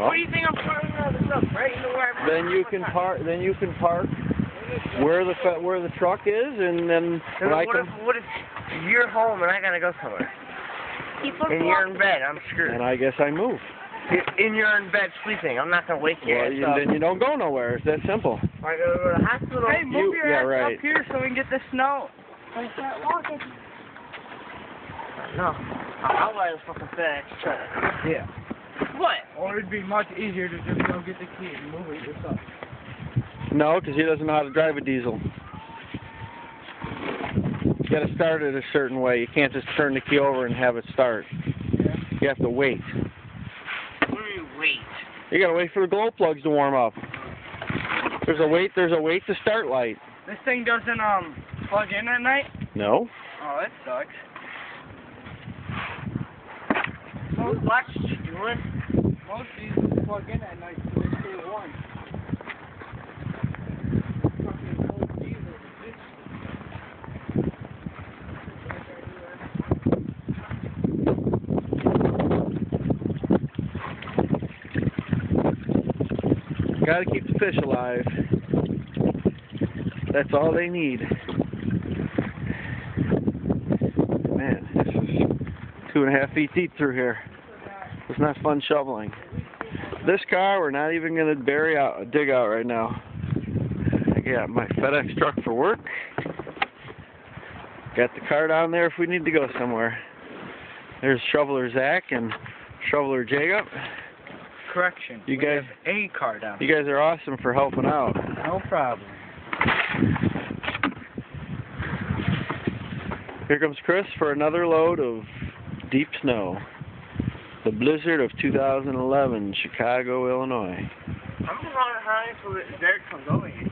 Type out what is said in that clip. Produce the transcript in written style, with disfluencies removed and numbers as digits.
What do you think I'm parking all this stuff right into where I'm Then you can park. Then you can park where the truck is, and then when I come. What if you're home and I gotta go somewhere? And you're in bed, I'm screwed. And I guess I move. And you're in bed sleeping. I'm not gonna wake you. Well, then you don't go nowhere. It's that simple. I gotta go to the hospital. Hey, move your ass right. up here so we can get the snow. I start walking. No. I'll buy the fucking FedEx truck. Yeah. What? Or it'd be much easier to just go get the key and move it yourself. No, because he doesn't know how to drive a diesel. You got to start it a certain way. You can't just turn the key over and have it start. Yeah. You have to wait. What do you wait? You got to wait for the glow plugs to warm up. There's a wait to start light. This thing doesn't plug in at night? No. Oh, that sucks. What's you doing? Most of these plug in at night so they stay warm. Fucking old diesel. Got to keep the fish alive. That's all they need. Man, this is 2.5 feet deep through here. It's not fun shoveling. This car, we're not even going to dig out right now. I got my FedEx truck for work. Got the car down there if we need to go somewhere. There's Shoveler Zack and Shoveler Jacob. Correction. You we guys, have a car down. you guys are awesome for helping out. No problem. Here comes Chris for another load of deep snow. The blizzard of 2011, Chicago, Illinois. I'm gonna run it high so that Derek comes over here.